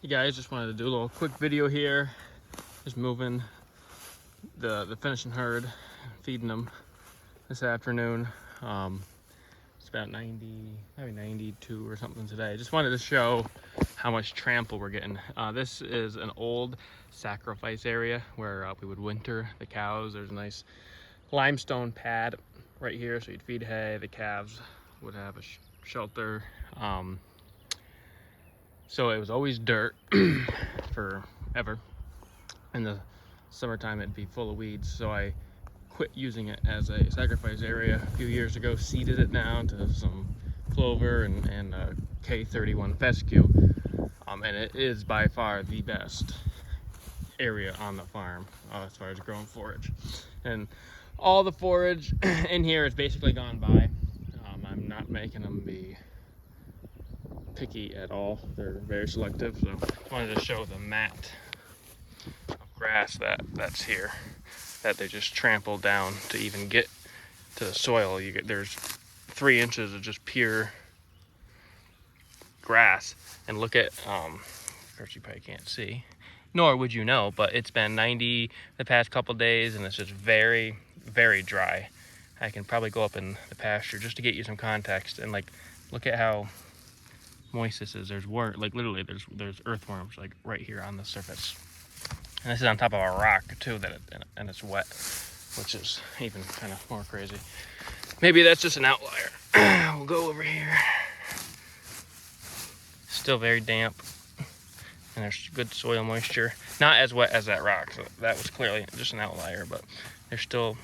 Hey guys, just wanted to do a little quick video here. Just moving the finishing herd, feeding them this afternoon. It's about 90, maybe 92 or something today. Just wanted to show how much trample we're getting. This is an old sacrifice area where we would winter the cows. There's a nice limestone pad right here, so you'd feed hay. The calves would have a shelter. So it was always dirt forever. In the summertime, it'd be full of weeds. So I quit using it as a sacrifice area a few years ago, seeded it down to some clover and K31 fescue. And it is by far the best area on the farm as far as growing forage. And all the forage in here is basically gone by. I'm not making them be picky at all. They're very selective. So I wanted to show the mat of grass that's here that they just trample down to even get to the soil. There's 3 inches of just pure grass. And look at of course you probably can't see, nor would you know, but it's been 90 the past couple days and it's just very, very dry. I can probably go up in the pasture just to get you some context, and like look at how moist this is. There's like literally there's earthworms like right here on the surface, and this is on top of a rock too and it's wet, which is even kind of more crazy. Maybe that's just an outlier. We'll go over here. Still very damp, and there's good soil moisture. Not as wet as that rock, so that was clearly just an outlier, but there's still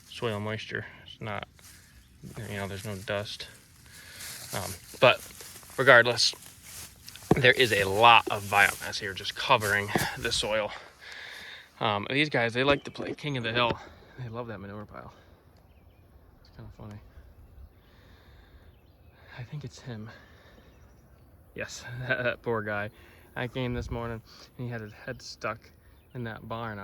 soil moisture. It's not, there's no dust. But regardless, there is a lot of biomass here just covering the soil. These guys, they like to play king of the hill. They love that manure pile. It's kind of funny. I think it's him. Yes, that poor guy. I came this morning and he had his head stuck in that barn.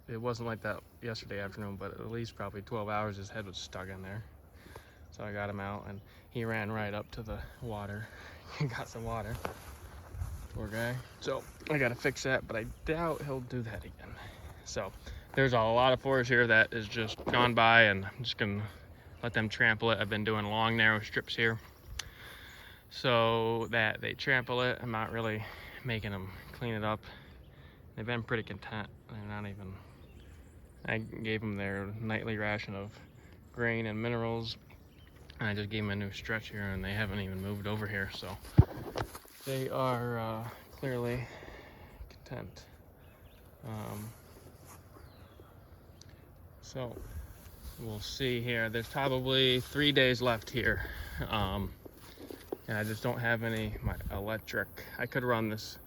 It wasn't like that yesterday afternoon, but at least probably 12 hours his head was stuck in there. So I got him out and he ran right up to the water and got some water. Poor guy. So I gotta fix that, but I doubt he'll do that again. So there's a lot of forage here that is just gone by, and I'm just gonna let them trample it. I've been doing long, narrow strips here so that they trample it. I'm not really making them clean it up. They've been pretty content. They're not even, I gave them their nightly ration of grain and minerals, and I just gave them a new stretch here, and they haven't even moved over here, so they are clearly content. So we'll see here. There's probably 3 days left here, and I just don't have my electric. I could run this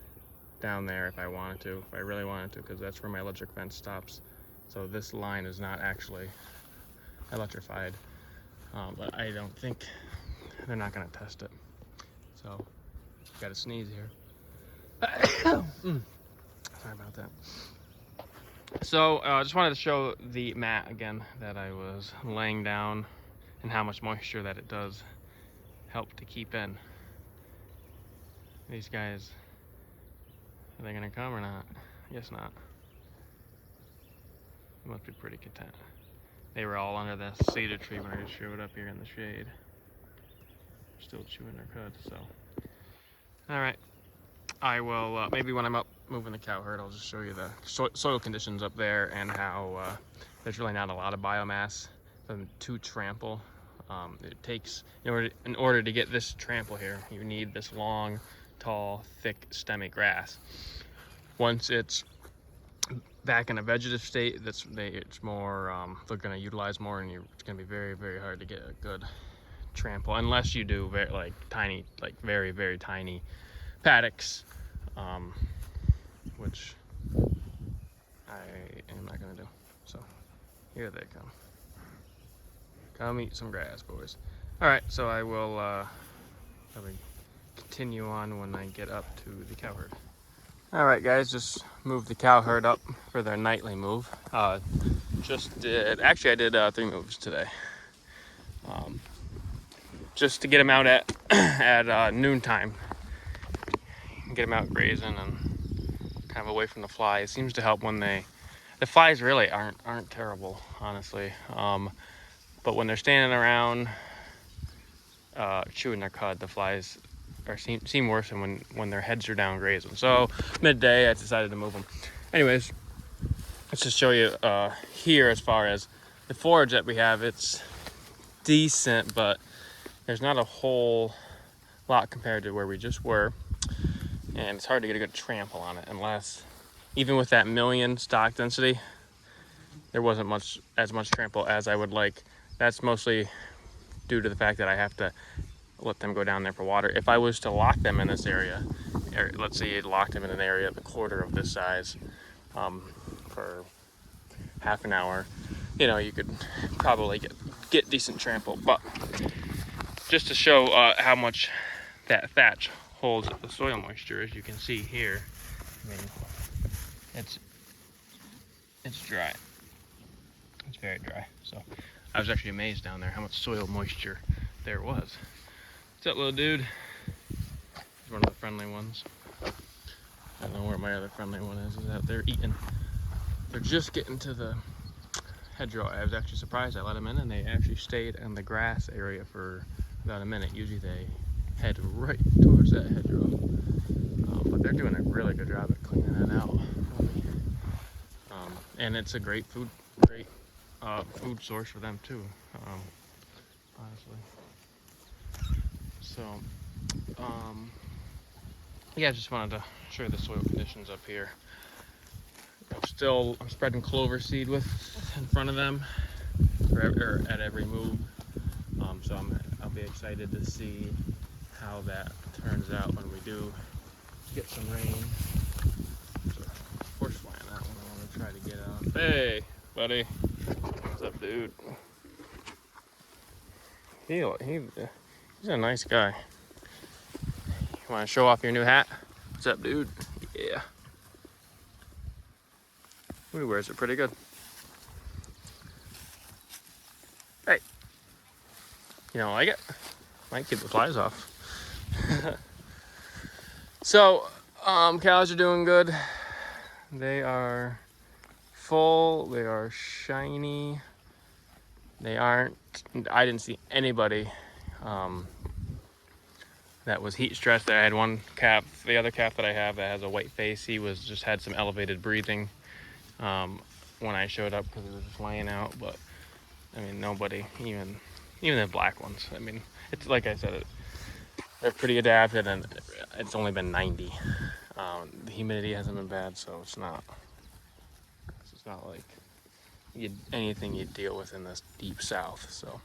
down there if I wanted to, if I really wanted to, because that's where my electric fence stops. So this line is not actually electrified, but I don't think they're not going to test it. So got to sneeze here. Sorry about that. So I just wanted to show the mat again that I was laying down and how much moisture that it does help to keep in. These guys, are they gonna come or not? I guess not. They must be pretty content. They were all under the cedar tree when I just showed up here in the shade. Still chewing their cud, so. All right, I will, maybe when I'm up moving the cow herd, I'll just show you the soil conditions up there and how there's really not a lot of biomass for them to trample. It takes, in order to get this trample here, you need this long, tall, thick, stemmy grass. Once it's back in a vegetative state, it's more, they're going to utilize more, and it's going to be very, very hard to get a good trample unless you do very, very tiny paddocks, which I am not going to do. So here they come. Come eat some grass, boys. All right, so I will probably continue on when I get up to the cow herd. All right, guys, just moved the cow herd up for their nightly move. I did 3 moves today. Just to get them out at noontime. get them out grazing and kind of away from the flies. It seems to help when the flies really aren't terrible, honestly. But when they're standing around chewing their cud, the flies seem worse than when their heads are down grazing. So midday, I decided to move them. Anyways, let's just show you here as far as the forage that we have. It's decent, but there's not a whole lot compared to where we just were, and it's hard to get a good trample on it unless, even with that 1 million stock density, there wasn't as much trample as I would like. That's mostly due to the fact that I have to let them go down there for water. If I was to lock them in this area, let's say you locked them in an area a quarter of this size for half an hour, you could probably get decent trample. But just to show how much that thatch holds the soil moisture, as you can see here, I mean, it's dry. It's very dry. So I was actually amazed down there how much soil moisture there was. What's up, little dude? He's one of the friendly ones. I don't know where my other friendly one is. He's out there eating. They're just getting to the hedgerow. I was actually surprised. I let them in and they actually stayed in the grass area for about a minute. Usually they head right towards that hedgerow. But they're doing a really good job at cleaning that out. And it's a great food source for them too, honestly. So, yeah, I just wanted to show you the soil conditions up here. I'm spreading clover seed in front of them at every move. So I'll be excited to see how that turns out when we do get some rain. There's a horsefly on that one I want to try to get on. Hey, buddy. What's up, dude? He's a nice guy. You want to show off your new hat? What's up, dude? Yeah. He wears it pretty good. Hey. You don't like it? Might keep the flies off. So, cows are doing good. They are full. They are shiny. I didn't see anybody that was heat stressed. I had one calf, the other calf that I have that has a white face, he just had some elevated breathing when I showed up because he was just laying out. But I mean, nobody, even the black ones. I mean, it's like I said, they're pretty adapted, and it's only been 90. The humidity hasn't been bad, so it's not like anything you'd deal with in this deep south. So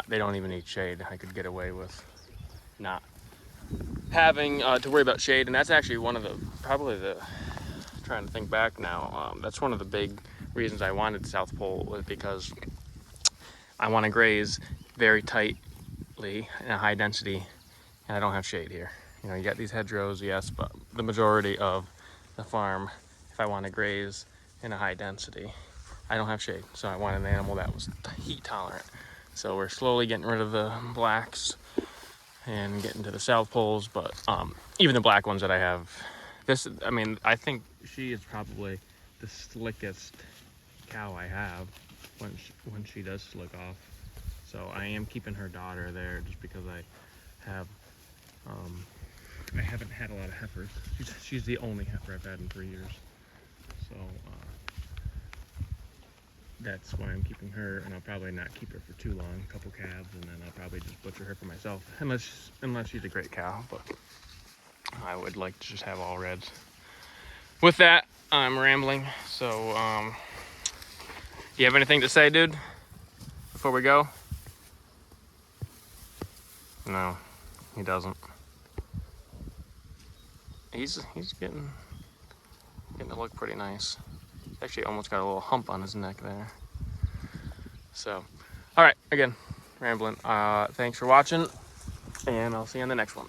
they don't even need shade. I could get away with not having to worry about shade, and that's actually one of trying to think back now, that's one of the big reasons I wanted South Pole, was because I want to graze very tightly in a high density, and I don't have shade here. You got these hedgerows, yes, but the majority of the farm, if I want to graze in a high density, I don't have shade. So I wanted an animal that was heat tolerant. So we're slowly getting rid of the blacks and getting to the South Poles, but even the black ones that I have, I think she is probably the slickest cow I have when she does slick off. So I am keeping her daughter there just because I haven't had a lot of heifers. She's the only heifer I've had in 3 years. So that's why I'm keeping her, and I'll probably not keep her for too long, a couple calves, and then I'll probably just butcher her for myself, unless she's a great cow. But I would like to just have all reds. With that, I'm rambling. So do you have anything to say, dude, before we go? No, he doesn't. He's getting to look pretty nice. Actually almost got a little hump on his neck there. So, all right, again, rambling. Thanks for watching, and I'll see you on the next one.